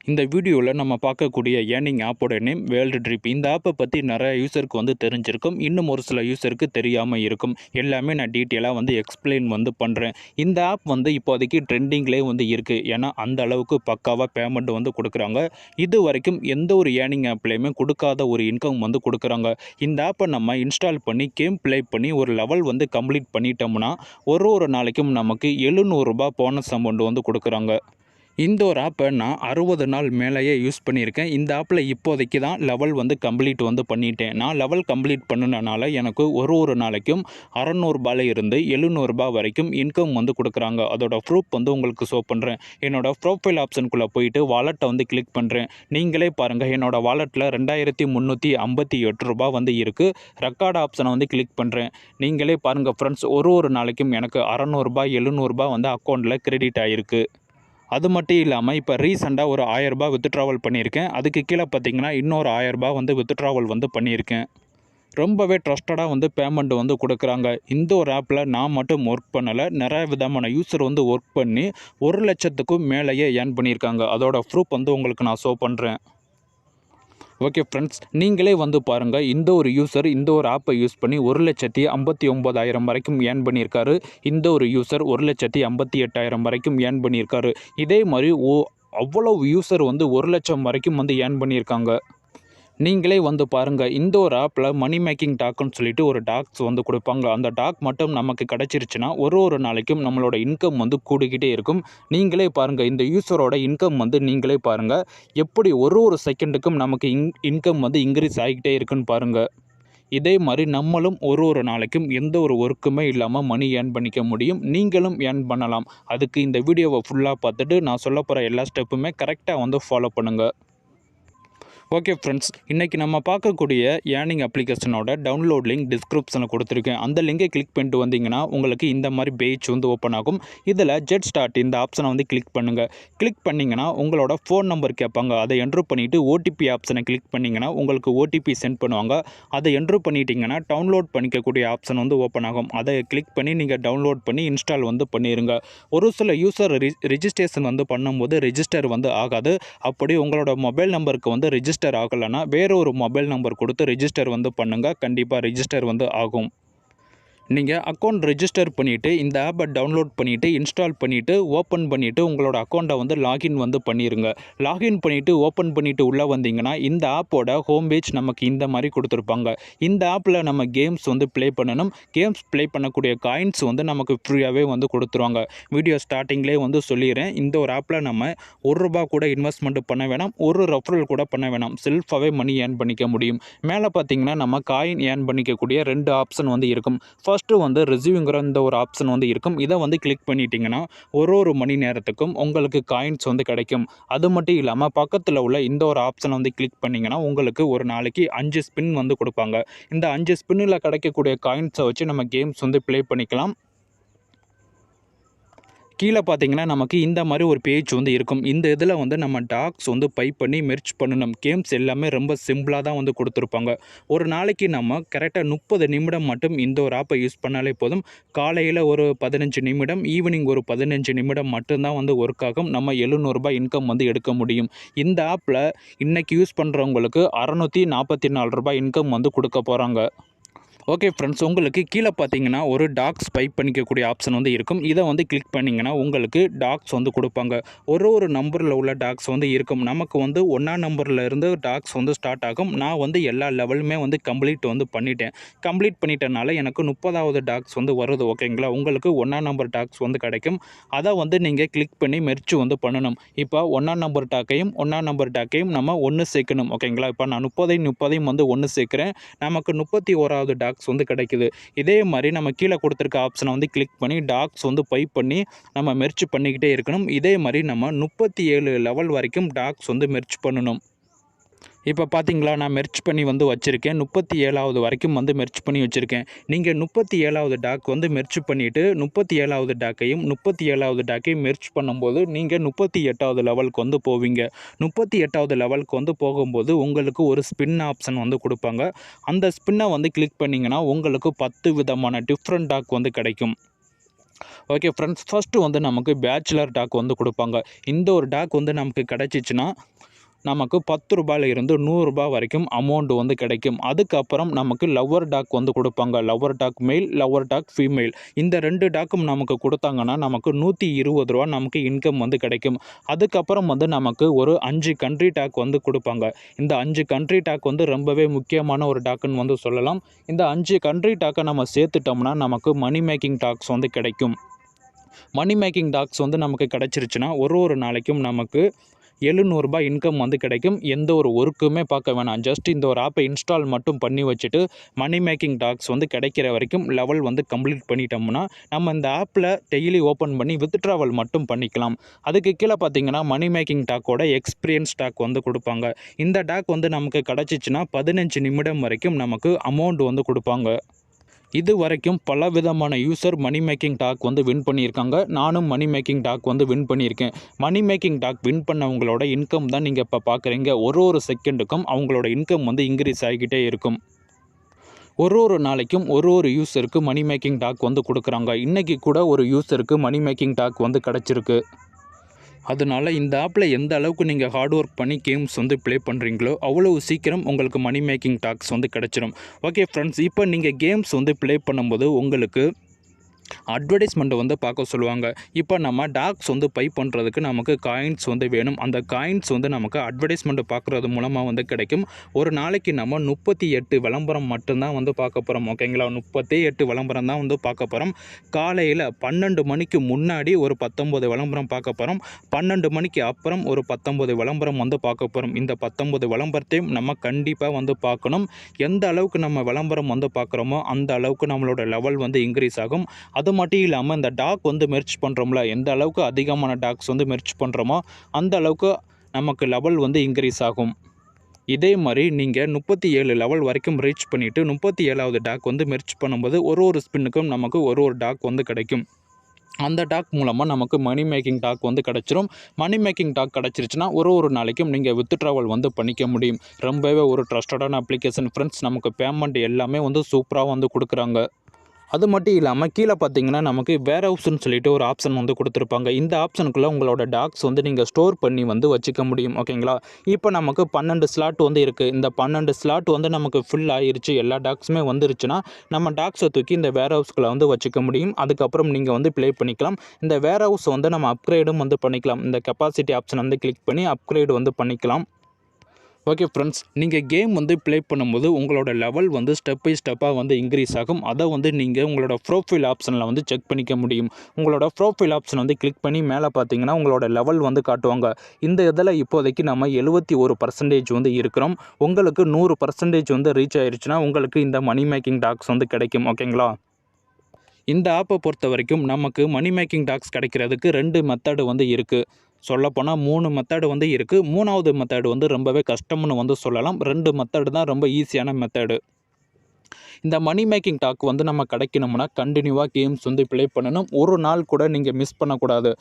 இந்த வீடியோவில் நம்ம பார்க்கக்கூடிய ஏர்னிங் ஆப்போட நேம் வேர்ல்டு ட்ரிப். இந்த ஆப்பை பற்றி நிறைய யூசருக்கு தெரிஞ்சிருக்கும், இன்னும் ஒரு சில யூசருக்கு தெரியாமல் இருக்கும். எல்லாமே நான் டீட்டெயிலாக எக்ஸ்பிளைன் பண்ணுறேன். இந்த ஆப் இப்போதைக்கு ட்ரெண்டிங்லேயே இருக்குது. ஏன்னா அந்த அளவுக்கு பக்காவாக பேமெண்ட் கொடுக்குறாங்க. இது வரைக்கும் எந்த ஒரு ஏர்னிங் ஆப்லேயுமே கொடுக்காத ஒரு இன்கம் கொடுக்குறாங்க. இந்த ஆப்பை நம்ம இன்ஸ்டால் பண்ணி கேம் ப்ளே பண்ணி ஒரு லெவல் கம்ப்ளீட் பண்ணிட்டோம்னா ஒரு நாளைக்கும் நமக்கு 700 ரூபாய் போனஸ் அமௌண்ட் கொடுக்குறாங்க. இந்த ஒரு ஆப்பை நான் 60 நாள் மேலேயே யூஸ் பண்ணியிருக்கேன். இந்த ஆப்பில் இப்போதைக்கு தான் லெவல் கம்ப்ளீட் பண்ணிட்டேன். நான் லெவல் கம்ப்ளீட் பண்ணினால எனக்கு ஒரு நாளைக்கும் 600 ரூபாயில இருந்து 700 ரூபாய் வரைக்கும் இன்கம் கொடுக்குறாங்க. அதோட ப்ரூஃப் உங்களுக்கு ஷோ பண்ணுறேன். என்னோட ப்ரொஃபைல் ஆப்ஷனுக்குள்ளே போயிட்டு வாலெட்டை கிளிக் பண்ணுறேன். நீங்களே பாருங்கள், என்னோட வாலெட்டில் 2358 ரூபாய் இருக்குது. ரெக்கார்ட் ஆப்ஷனை கிளிக் பண்ணுறேன். நீங்களே பாருங்கள் ஃப்ரெண்ட்ஸ், ஒரு நாளைக்கும் எனக்கு 600 ரூபாய் 700 ரூபாய் அக்கௌண்ட்டில் கிரெடிட் ஆகிருக்கு. அது மட்டும் இல்லாமல் இப்போ ரீசெண்டாக ஒரு 1000 ரூபாய் வித்ட்ராவல் பண்ணியிருக்கேன். அதுக்கு கீழே பார்த்தீங்கன்னா இன்னொரு 1000 ரூபாய் வித்ட்ராவல் பண்ணியிருக்கேன். ரொம்பவே ட்ரஸ்டடாக பேமெண்ட் கொடுக்குறாங்க. இந்த ஒரு ஆப்பில் நான் மட்டும் ஒர்க் பண்ணலை, நிறைய விதமான யூசர் ஒர்க் பண்ணி 1 லட்சத்துக்கும் மேலேயே ஏர்ன் பண்ணியிருக்காங்க. அதோட ப்ரூஃப் உங்களுக்கு நான் ஷோ பண்ணுறேன். ஓகே ஃப்ரெண்ட்ஸ், நீங்களே பாருங்கள், இந்த ஒரு யூசர் இந்த ஒரு ஆப்பை யூஸ் பண்ணி 1,59,000 வரைக்கும் ஏர்ன் பண்ணியிருக்காரு. இந்த ஒரு யூசர் 1,58,000 வரைக்கும் ஏர்ன் பண்ணியிருக்காரு. இதே மாதிரி அவ்வளவு யூசர் 1 லட்சம் வரைக்கும் ஏர்ன் பண்ணியிருக்காங்க. நீங்களே பாருங்கள், இந்த ஒரு ஆப்பில் மணி மேக்கிங் டாக்குன்னு சொல்லிட்டு ஒரு டாக்ஸ் கொடுப்பாங்க. அந்த டாக் மட்டும் நமக்கு கிடச்சிருச்சுன்னா ஒரு நாளைக்கும் நம்மளோட இன்கம் கூடிக்கிட்டே இருக்கும். நீங்களே பாருங்கள், இந்த யூசரோட இன்கம் நீங்களே பாருங்கள், எப்படி ஒரு செகண்டுக்கும் நமக்கு இன்கம் இன்க்ரீஸ் ஆகிக்கிட்டே இருக்குன்னு பாருங்கள். இதே மாதிரி நம்மளும் ஒரு நாளைக்கும் எந்த ஒரு ஒர்க்குமே இல்லாமல் மணி ஏர்ன் பண்ணிக்க முடியும். நீங்களும் ஏர்ன் பண்ணலாம். அதுக்கு இந்த வீடியோவை ஃபுல்லாக பார்த்துட்டு நான் சொல்ல போகிற எல்லா ஸ்டெப்புமே கரெக்டாக ஃபாலோ பண்ணுங்கள். ஓகே ஃப்ரெண்ட்ஸ், இன்றைக்கி நம்ம பார்க்கக்கூடிய ஏர்னிங் அப்ளிகேஷனோட டவுன்லோட் லிங்க் டிஸ்கிரிப்ஷனில் கொடுத்துருக்கேன். அந்த லிங்கை கிளிக் பண்ணிட்டு வந்தீங்கன்னா உங்களுக்கு இந்த மாதிரி பேஜ் ஓப்பன் ஆகும். இதில் ஜெட் ஸ்டார்ட் இந்த ஆப்ஷனை கிளிக் பண்ணுங்கள். கிளிக் பண்ணிங்கன்னா உங்களோட ஃபோன் நம்பர் கேட்பாங்க. அதை என்ட்ரு பண்ணிவிட்டு ஓடிபி ஆப்ஷனை கிளிக் பண்ணிங்கன்னா உங்களுக்கு ஓடிபி சென்ட் பண்ணுவாங்க. அதை என்ட்ரு பண்ணிட்டீங்கன்னா டவுன்லோட் பண்ணிக்கக்கூடிய ஆப்ஷன் ஓப்பன் ஆகும். அதை கிளிக் பண்ணி நீங்கள் டவுன்லோட் பண்ணி இன்ஸ்டால் பண்ணிடுங்க. ஒரு சில யூசர் ரிஜிஸ்ட்ரேஷன் பண்ணும்போது ரெஜிஸ்டர் ஆகாது. அப்படி உங்களோட மொபைல் நம்பருக்கு ரெஜிஸ்டர் ஆகலைன்னா வேற ஒரு மொபைல் நம்பர் கொடுத்து ரெஜிஸ்டர் பண்ணுங்கள். கண்டிப்பாக ரெஜிஸ்டர் ஆகும். நீங்கள் அக்கௌண்ட் ரெஜிஸ்டர் பண்ணிவிட்டு இந்த ஆப்பை டவுன்லோட் பண்ணிவிட்டு இன்ஸ்டால் பண்ணிவிட்டு ஓப்பன் பண்ணிவிட்டு உங்களோட அக்கௌண்ட்டை லாகின் பண்ணிடுங்க. லாகின் பண்ணிவிட்டு ஓப்பன் பண்ணிவிட்டு உள்ளே வந்தீங்கன்னா இந்த ஆப்போட ஹோம் பேஜ் நமக்கு இந்த மாதிரி கொடுத்துருப்பாங்க. இந்த ஆப்பில் நம்ம கேம்ஸ் ப்ளே பண்ணணும். கேம்ஸ் ப்ளே பண்ணக்கூடிய காயின்ஸ் நமக்கு ஃப்ரீயாகவே கொடுத்துருவாங்க. வீடியோ ஸ்டார்டிங்லேயே சொல்லிடுறேன், இந்த ஒரு ஆப்பில் நம்ம ₹1 கூட இன்வெஸ்ட்மெண்ட் பண்ண வேணாம், ஒரு ரெஃபரல் கூட பண்ண வேணாம். செல்ஃபாகவே மணி ஏர்ன் பண்ணிக்க முடியும். மேலே பார்த்தீங்கன்னா நம்ம காயின் ஏர்ன் பண்ணிக்கக்கூடிய 2 ஆப்ஷன் இருக்கும். ஃபஸ்ட்டு ரிசீவிங்கிற இந்த ஒரு ஆப்ஷன் இருக்கும். இதை கிளிக் பண்ணிட்டீங்கன்னா ஒரு மணி நேரத்துக்கும் உங்களுக்கு காயின்ஸ் கிடைக்கும். அது மட்டும் இல்லாமல் பக்கத்தில் உள்ள இந்த ஒரு ஆப்ஷனை கிளிக் பண்ணிங்கன்னா உங்களுக்கு ஒரு நாளைக்கு 5 ஸ்பின் கொடுப்பாங்க. இந்த 5 ஸ்பின்னில் கிடைக்கக்கூடிய காயின்ஸை வச்சு நம்ம கேம்ஸ் ப்ளே பண்ணிக்கலாம். கீழே பார்த்தீங்கன்னா நமக்கு இந்த மாதிரி ஒரு பேஜ் இருக்கும். இந்த இதில் நம்ம டாக்ஸ் பை பண்ணி மெர்ச் பண்ணணும். கேம்ஸ் எல்லாமே ரொம்ப சிம்பிளாக தான் கொடுத்துருப்பாங்க. ஒரு நாளைக்கு நம்ம கரெக்டாக 30 நிமிடம் மட்டும் இந்த ஒரு ஆப்பை யூஸ் பண்ணாலே போதும். காலையில் ஒரு 15 நிமிடம், ஈவினிங் ஒரு 15 நிமிடம் மட்டும்தான் ஒர்க் ஆகும். நம்ம 700 ரூபாய் இன்கம் எடுக்க முடியும். இந்த ஆப்பில் இன்றைக்கி யூஸ் பண்ணுறவங்களுக்கு 644 ரூபாய் இன்கம் கொடுக்க போகிறாங்க. ஓகே ஃப்ரெண்ட்ஸ், உங்களுக்கு கீழே பார்த்தீங்கன்னா ஒரு டாக்ஸ் பை பண்ணிக்கக்கூடிய ஆப்ஷன் இருக்கும். இதை கிளிக் பண்ணிங்கன்னா உங்களுக்கு டாக்ஸ் கொடுப்பாங்க. ஒரு நம்பரில் உள்ள டாக்ஸ் இருக்கும். நமக்கு 1ஆம் நம்பரில் இருந்து டாக்ஸ் ஸ்டார்ட் ஆகும். நான் எல்லா லெவலுமே கம்ப்ளீட் பண்ணிட்டேன். கம்ப்ளீட் பண்ணிட்டனால எனக்கு 30வது டாக்ஸ் வருது. ஓகேங்களா, உங்களுக்கு 1ஆம் நம்பர் டாக்ஸ் கிடைக்கும். அதை நீங்கள் கிளிக் பண்ணி மெர்ச் பண்ணணும். இப்போ 1ஆம் நம்பர் டாக்கையும் 1ஆம் நம்பர் டாக்கையும் நம்ம ஒன்று சேர்க்கணும். ஓகேங்களா, இப்போ நான் 30ஐயும் ஒன்று சேர்க்குறேன். நமக்கு 31வது டாக்ஸ் கிடைக்குது. இதே மாதிரி நம்ம கீழே கொடுத்துருக்க ஆப்ஷனை கிளிக் பண்ணி டாக்ஸ் பை பண்ணி நம்ம மெர்ச் பண்ணிக்கிட்டே இருக்கணும். இதே மாதிரி நம்ம 37 லெவல் வரைக்கும் டாக்ஸ் மெர்ச் பண்ணணும். இப்போ பார்த்தீங்களா, நான் மெர்ச் பண்ணி வச்சுருக்கேன். 37வது வரைக்கும் மெர்ச் பண்ணி வச்சுருக்கேன். நீங்கள் 37வது டாக் மெர்ச் பண்ணிவிட்டு 37வது டாக்கையும் 37வது டாக்கையும் மெர்ச் பண்ணும்போது நீங்கள் 38வது லெவலுக்கு போவீங்க. 38வது லெவலுக்கு போகும்போது உங்களுக்கு ஒரு ஸ்பின் ஆப்ஷன் கொடுப்பாங்க. அந்த ஸ்பின்னை கிளிக் பண்ணிங்கன்னா உங்களுக்கு 10 விதமான டிஃப்ரெண்ட் டாக் கிடைக்கும். ஓகே ஃப்ரெண்ட்ஸ், ஃபஸ்ட்டு வந்து நமக்கு பேச்சுலர் டாக் வந்து கொடுப்பாங்க. இந்த ஒரு டாக் வந்து நமக்கு கிடச்சிச்சின்னா நமக்கு ரூ. 10 இருந்து ரூ. 100 வரைக்கும் அமௌண்ட் வந்து கிடைக்கும். அதுக்கப்புறம் நமக்கு லவ்வர் டாக் வந்து கொடுப்பாங்க. லவ்வர் டாக் மேல், லவ்வர் டாக் ஃபீமேல். இந்த 2 டாக்கும் நமக்கு கொடுத்தாங்கன்னா நமக்கு ரூ. 120 நமக்கு இன்கம் வந்து கிடைக்கும். அதுக்கப்புறம் வந்து நமக்கு ஒரு 5 கண்ட்ரி டாக் வந்து கொடுப்பாங்க. இந்த 5 கண்ட்ரி டாக் வந்து ரொம்பவே முக்கியமான ஒரு டாக்குன்னு வந்து சொல்லலாம். இந்த 5 கண்ட்ரி டாக்கை நம்ம சேர்த்துட்டோம்னா நமக்கு மணி மேக்கிங் டாக்ஸ் வந்து கிடைக்கும். மணி மேக்கிங் டாக்ஸ் வந்து நமக்கு கிடச்சிருச்சுன்னா ஒரு நாளைக்கும் நமக்கு ரூ. 700 இன்கம் வந்து கிடைக்கும். எந்த ஒரு ஒர்க்குமே பார்க்க வேணாம். ஜஸ்ட் இந்த ஒரு ஆப்பை இன்ஸ்டால் மட்டும் பண்ணி வச்சுட்டு மணி மேக்கிங் டாக்ஸ் வந்து கிடைக்கிற வரைக்கும் லெவல் வந்து கம்ப்ளீட் பண்ணிட்டோம்னா நம்ம இந்த ஆப்பில் டெய்லி ஓப்பன் பண்ணி வித்ட்ராவல் மட்டும் பண்ணிக்கலாம். அதுக்கு கீழே பார்த்தீங்கன்னா மணி மேக்கிங் டாக்கோட எக்ஸ்பீரியன்ஸ் டாக் வந்து கொடுப்பாங்க. இந்த டாக் வந்து நமக்கு கிடச்சிச்சின்னா 15 நிமிடம் வரைக்கும் நமக்கு அமௌண்ட் வந்து கொடுப்பாங்க. இது வரைக்கும் பல விதமான யூசர் மணி மேக்கிங் டாக் வந்து வின் பண்ணியிருக்காங்க. நானும் மணி மேக்கிங் டாக் வந்து வின் பண்ணியிருக்கேன். மணி மேக்கிங் டாக் வின் பண்ணவங்களோட இன்கம் தான் நீங்கள் இப்போ பார்க்குறீங்க. ஒரு செகண்டுக்கும் அவங்களோட இன்கம் வந்து இன்க்ரீஸ் ஆகிக்கிட்டே இருக்கும். ஒரு நாளைக்கும் ஒரு யூசருக்கு மணி மேக்கிங் டாக் வந்து கொடுக்குறாங்க. இன்றைக்கி கூட ஒரு யூசருக்கு மணி மேக்கிங் டாக் வந்து கிடச்சிருக்கு. அதனால இந்த ஆப்பில் எந்த அளவுக்கு நீங்கள் ஹார்ட் ஒர்க் பண்ணி கேம்ஸ் வந்து ப்ளே பண்ணுறீங்களோ அவ்வளோ சீக்கிரம் உங்களுக்கு மணி மேக்கிங் டாக்ஸ் வந்து கிடச்சிரும். ஓகே ஃப்ரெண்ட்ஸ், இப்போ நீங்கள் கேம்ஸ் வந்து ப்ளே பண்ணும்போது உங்களுக்கு அட்வர்டைஸ்மெண்ட்டை வந்து பார்க்க சொல்லுவாங்க. இப்போ நம்ம டாக்ஸ் வந்து பை பண்ணுறதுக்கு நமக்கு காயின்ஸ் வந்து வேணும். அந்த காயின்ஸ் வந்து நமக்கு அட்வர்டைஸ்மெண்ட்டை பார்க்குறது மூலமாக வந்து கிடைக்கும். ஒரு நாளைக்கு நம்ம 38 விளம்பரம் மட்டும்தான் வந்து பார்க்க போகிறோம். ஓகேங்களா, 38 விளம்பரம் தான் வந்து பார்க்க போகிறோம். காலையில் 12 மணிக்கு முன்னாடி ஒரு 19 விளம்பரம் பார்க்க போகிறோம். 12 மணிக்கு அப்புறம் ஒரு 19 விளம்பரம் வந்து பார்க்க போகிறோம். இந்த 19 விளம்பரத்தையும் நம்ம கண்டிப்பாக வந்து பார்க்கணும். எந்த அளவுக்கு நம்ம விளம்பரம் வந்து பார்க்குறோமோ அந்த அளவுக்கு நம்மளோட லெவல் வந்து இன்க்ரீஸ் ஆகும். அது மட்டும் இல்லாமல் இந்த டாக் வந்து மெர்ச் பண்ணுறோம்ல, எந்த அளவுக்கு அதிகமான டாக்ஸ் வந்து மெர்ச் பண்ணுறோமோ அந்த அளவுக்கு நமக்கு லெவல் வந்து இன்க்ரீஸ் ஆகும். இதே மாதிரி நீங்கள் 37 லெவல் வரைக்கும் ரீச் பண்ணிவிட்டு 37வது டாக் வந்து மெர்ச் பண்ணும்போது ஒரு ஸ்பின்னுக்கும் நமக்கு ஒரு டாக் வந்து கிடைக்கும். அந்த டாக் மூலமாக நமக்கு மணி மேக்கிங் டாக் வந்து கிடச்சிரும். மணி மேக்கிங் டாக் கிடச்சிருச்சுன்னா ஒரு நாளைக்கும் நீங்கள் வித்ட்ராவல் வந்து பண்ணிக்க முடியும். ரொம்பவே ஒரு ட்ரஸ்டடான அப்ளிகேஷன் ஃப்ரெண்ட்ஸ். நமக்கு பேமெண்ட் எல்லாமே வந்து சூப்பராக வந்து கொடுக்குறாங்க. அது மட்டும் இல்லாமல் கீழே பார்த்தீங்கன்னா நமக்கு வேர் ஹவுஸ்ன்னு சொல்லிட்டு ஒரு ஆப்ஷன் வந்து கொடுத்துருப்பாங்க. இந்த ஆப்ஷனுக்குள்ளே உங்களோட டாக்ஸ் வந்து நீங்கள் ஸ்டோர் பண்ணி வந்து வச்சுக்க முடியும். ஓகேங்களா, இப்போ நமக்கு 12 ஸ்லாட் வந்து இருக்குது. இந்த 12 ஸ்லாட் வந்து நமக்கு ஃபில் ஆகிருச்சு, எல்லா டாக்ஸுமே வந்துருச்சுன்னா நம்ம டாக்ஸை தூக்கி இந்த வேர் ஹவுஸ்க்குள்ளே வந்து வச்சுக்க முடியும். அதுக்கப்புறம் நீங்கள் வந்து ப்ளே பண்ணிக்கலாம். இந்த வேர் ஹவுஸ் வந்து நம்ம அப்கிரேடும் வந்து பண்ணிக்கலாம். இந்த கெப்பாசிட்டி ஆப்ஷன் வந்து கிளிக் பண்ணி அப்கிரேடு வந்து பண்ணிக்கலாம். ஓகே ஃப்ரெண்ட்ஸ், நீங்கள் கேம் வந்து ப்ளே பண்ணும்போது உங்களோட லெவல் வந்து ஸ்டெப் பை ஸ்டெப்பாக வந்து இன்க்ரீஸ் ஆகும். அதை வந்து நீங்கள் உங்களோட ப்ரோஃபைல் ஆப்ஷனில் வந்து செக் பண்ணிக்க முடியும். உங்களோட ப்ரோஃபைல் ஆப்ஷன் வந்து கிளிக் பண்ணி மேலே பார்த்தீங்கன்னா உங்களோட லெவல் வந்து காட்டுவாங்க. இந்த இதில் இப்போதைக்கு நம்ம 71% வந்து இருக்கிறோம். உங்களுக்கு 100% வந்து ரீச் ஆயிடுச்சுன்னா உங்களுக்கு இந்த மணி மேக்கிங் டாக்ஸ் வந்து கிடைக்கும். ஓகேங்களா, இந்த ஆப்பை பொறுத்த வரைக்கும் நமக்கு மணி மேக்கிங் டாக்ஸ் கிடைக்கிறதுக்கு 2 மெத்தடு வந்து இருக்குது. சொல்லப்போனால் 3 மெத்தடு வந்து இருக்குது. 3வது மெத்தடு வந்து ரொம்பவே கஷ்டம்னு வந்து சொல்லலாம். 2 மெத்தடு தான் ரொம்ப ஈஸியான மெத்தடு. இந்த மணி மேக்கிங் டாக் வந்து நம்ம கிடைக்கணும்னா கண்டினியூவாக கேம்ஸ் வந்து ப்ளே பண்ணணும். ஒரு நாள் கூட நீங்கள் மிஸ் பண்ணக்கூடாது.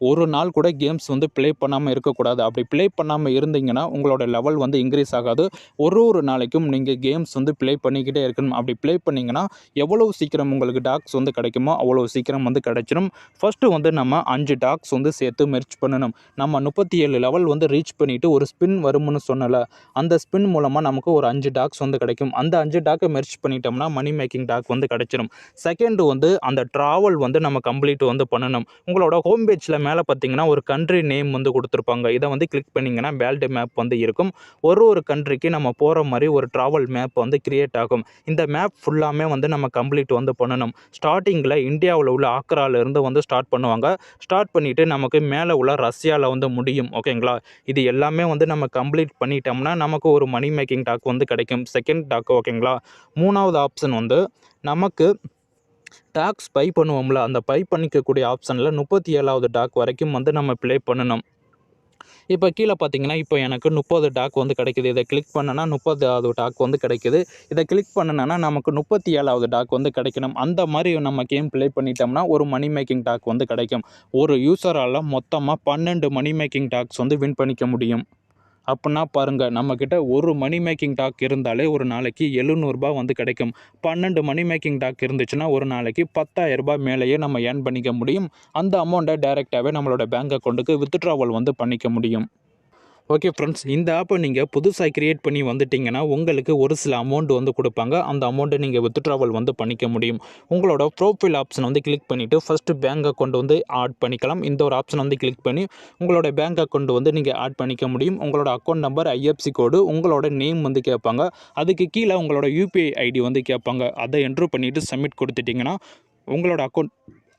ஒரு நாள் கூட கேம்ஸ் வந்து ப்ளே பண்ணாமல் இருக்கக்கூடாது. அப்படி ப்ளே பண்ணாமல் இருந்தீங்கன்னா உங்களோட லெவல் வந்து இன்க்ரீஸ் ஆகாது. ஒரு நாளைக்கும் நீங்கள் கேம்ஸ் வந்து ப்ளே பண்ணிக்கிட்டே இருக்கணும். அப்படி ப்ளே பண்ணிங்கன்னா எவ்வளோ சீக்கிரம் உங்களுக்கு டாக்ஸ் வந்து கிடைக்குமோ அவ்வளோ சீக்கிரம் வந்து கிடைச்சிடும். ஃபஸ்ட்டு வந்து நம்ம 5 டாக்ஸ் வந்து சேர்த்து மெர்ச் பண்ணணும். நம்ம 37 லெவல் வந்து ரீச் பண்ணிவிட்டு ஒரு ஸ்பின் வரும்னு சொன்னல, அந்த ஸ்பின் மூலமாக நமக்கு ஒரு 5 டாக்ஸ் வந்து கிடைக்கும். அந்த 5 டாக்கை மெர்ச் பண்ணிட்டோம் மணி மேக்கிங் டாக் வந்து கிடைச்சிடும். செகண்ட் வந்து அந்த டிராவல் வந்து நம்ம கம்ப்ளீட் வந்து பண்ணணும். உங்களோட ஹோம் பேஜில் மேலே பார்த்தீங்கன்னா ஒரு கண்ட்ரி நேம் வந்து கொடுத்துருப்பாங்க. இதை வந்து கிளிக் பண்ணிங்கன்னா வேர்ல்டு மேப் வந்து இருக்கும். ஒரு கண்ட்ரிக்கு நம்ம போகிற மாதிரி ஒரு ட்ராவல் மேப் வந்து கிரியேட் ஆகும். இந்த மேப் ஃபுல்லாமே வந்து நம்ம கம்ப்ளீட் வந்து பண்ணணும். ஸ்டார்டிங்கில் இந்தியாவில் உள்ள ஆக்ராவிலேருந்து வந்து ஸ்டார்ட் பண்ணுவாங்க. ஸ்டார்ட் பண்ணிவிட்டு நமக்கு மேலே உள்ள ரஷ்யாவில் வந்து முடியும். ஓகேங்களா, இது எல்லாமே வந்து நம்ம கம்ப்ளீட் பண்ணிட்டோம்னா நமக்கு ஒரு மணி மேக்கிங் டாக் வந்து கிடைக்கும். செகண்ட் டாக். ஓகேங்களா, 3வது ஆப்ஷன் வந்து நமக்கு டாக்ஸ் பை பண்ணுவோம்ல, அந்த பை பண்ணிக்கக்கூடிய ஆப்ஷனில் 37வது டாக் வரைக்கும் வந்து நம்ம ப்ளே பண்ணணும். இப்போ கீழே பார்த்தீங்கன்னா இப்போ எனக்கு 30 டாக் வந்து கிடைக்குது. இதை கிளிக் பண்ணனா 30வது டாக் வந்து கிடைக்குது. இதை கிளிக் பண்ணனா நமக்கு 37வது டாக் வந்து கிடைக்கணும். அந்த மாதிரி நம்ம கேம் ப்ளே பண்ணிட்டோம்னா ஒரு மணி மேக்கிங் டாக் வந்து கிடைக்கும். ஒரு யூசரால் மொத்தமாக 12 மணி மேக்கிங் டாக்ஸ் வந்து வின் பண்ணிக்க முடியும். அப்படின்னா பாருங்கள், நம்மக்கிட்ட ஒரு மணி மேக்கிங் டாக் இருந்தாலே ஒரு நாளைக்கு ரூ. 700 வந்து கிடைக்கும். 12 மணி மேக்கிங் டாக் இருந்துச்சுன்னா ஒரு நாளைக்கு ரூ. 10,000 மேலேயே நம்ம ஏர்ன் பண்ணிக்க முடியும். அந்த அமௌண்ட்டை டைரெக்டாகவே நம்மளோட பேங்க் அக்கௌண்ட்டுக்கு வித்ட்ராவல் வந்து பண்ணிக்க முடியும். ஓகே ஃப்ரெண்ட்ஸ், இந்த ஆப்பை நீங்கள் புதுசாக கிரியேட் பண்ணி வந்துட்டிங்கன்னா உங்களுக்கு ஒரு சில அமௌண்ட் வந்து கொடுப்பாங்க. அந்த அமௌண்ட்டை நீங்கள் வித்ட்ராவல் வந்து பண்ணிக்க முடியும். உங்களோட ப்ரோஃபைல் ஆப்ஷன் வந்து கிளிக் பண்ணிவிட்டு ஃபஸ்ட்டு பேங்க் அக்கௌண்ட் வந்து ஆட் பண்ணிக்கலாம். இந்த ஒரு ஆப்ஷன் வந்து கிளிக் பண்ணி உங்களோட பேங்க் அக்கௌண்ட் வந்து நீங்கள் ஆட் பண்ணிக்க முடியும். உங்களோட அக்கௌண்ட் நம்பர், ஐஎஃப்சி கோடு, உங்களோட நேம் வந்து கேட்பாங்க. அதுக்கு கீழே உங்களோட யூபிஐ ஐடி வந்து கேட்பாங்க. அதை என்ட்ரு பண்ணிவிட்டு சப்மிட் கொடுத்துட்டிங்கன்னா உங்களோட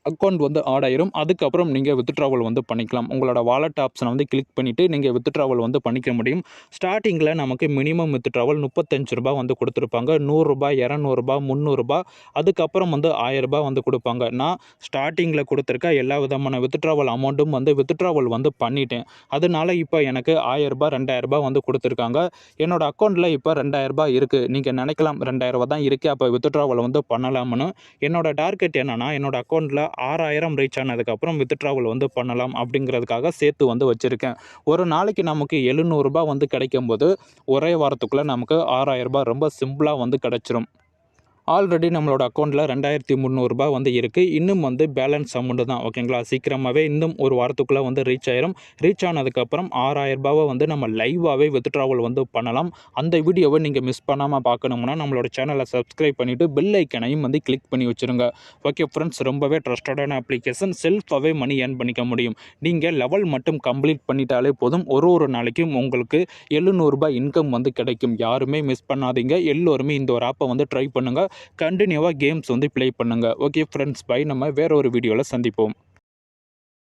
அக்கௌண்ட் வந்து ஆட் ஆயிரும். அதுக்கப்புறம் நீங்கள் வித்ட்ராவல் வந்து பண்ணிக்கலாம். உங்களோட வாலெட் ஆப்ஷனை வந்து கிளிக் பண்ணிவிட்டு நீங்கள் வித்ட்ராவல் வந்து பண்ணிக்க முடியும். ஸ்டார்டிங்கில் நமக்கு மினிமம் வித்ட்ராவல் ரூ. 35 வந்து கொடுத்துருப்பாங்க. ரூ. 100, ரூ. 200, ரூ. 300, அதுக்கப்புறம் வந்து ரூ. 1000 வந்து கொடுப்பாங்க. நான் ஸ்டார்டிங்கில் கொடுத்துருக்க எல்லா விதமான வித்ட்ராவல் அமௌண்ட்டும் வந்து வித்ட்ராவல் வந்து பண்ணிட்டேன். அதனால இப்போ எனக்கு ரூ. 1000, ரூ. 2000 வந்து கொடுத்துருக்காங்க. என்னோட அக்கௌண்ட்டில் இப்போ ரூ. 2000 இருக்குது. நீங்கள் நினைக்கலாம் ரூ. 2000 தான் இருக்குது, அப்போ வித்ட்ராவல் வந்து பண்ணலாம்னு. என்னோட டார்கெட் என்னென்னா என்னோட அக்கௌண்ட்டில் 6000 ரீச் ஆனதுக்கப்புறம் வித்ட்ராவல் வந்து பண்ணலாம் அப்படிங்கிறதுக்காக சேர்த்து வந்து வச்சுருக்கேன். ஒரு நாளைக்கு நமக்கு ரூ. 700 வந்து கிடைக்கும்போது ஒரே வாரத்துக்குள்ளே நமக்கு ரூ. 6000 ரொம்ப சிம்பிளாக வந்து கிடச்சிரும். ஆல்ரெடி நம்மளோட அக்கௌண்ட்டில் ரூ. 2300 வந்து இருக்குது. இன்னும் வந்து பேலன்ஸ் அமௌண்ட்டு தான். ஓகேங்களா, சீக்கிரமாகவே இன்னும் ஒரு வாரத்துக்குள்ளே வந்து ரீச் ஆயிரும். ரீச் ஆனதுக்கப்புறம் ரூ. 6000 வந்து நம்ம லைவாகவே வித்ட்ராவல் வந்து பண்ணலாம். அந்த வீடியோவை நீங்கள் மிஸ் பண்ணாமல் பார்க்கணும்னா நம்மளோட சேனலை சப்ஸ்கிரைப் பண்ணிவிட்டு பெல் ஐக்கனையும் வந்து கிளிக் பண்ணி வச்சுருங்க. ஓகே ஃப்ரெண்ட்ஸ், ரொம்பவே ட்ரஸ்டடான அப்ளிகேஷன். செல்ஃபாகவே மணி ஏர்ன் பண்ணிக்க முடியும். நீங்கள் லெவல் மட்டும் கம்ப்ளீட் பண்ணிட்டாலே போதும். ஒரு நாளைக்கும் உங்களுக்கு ரூ. 700 இன்கம் வந்து கிடைக்கும். யாருமே மிஸ் பண்ணாதீங்க. எல்லோருமே இந்த ஒரு ஆப்பை வந்து ட்ரை பண்ணுங்கள். கண்டினியூவாக கேம்ஸ் வந்து ப்ளே பண்ணுங்கள். Okay friends, bye. நம்ம வேற ஒரு வீடியோவில் சந்திப்போம்.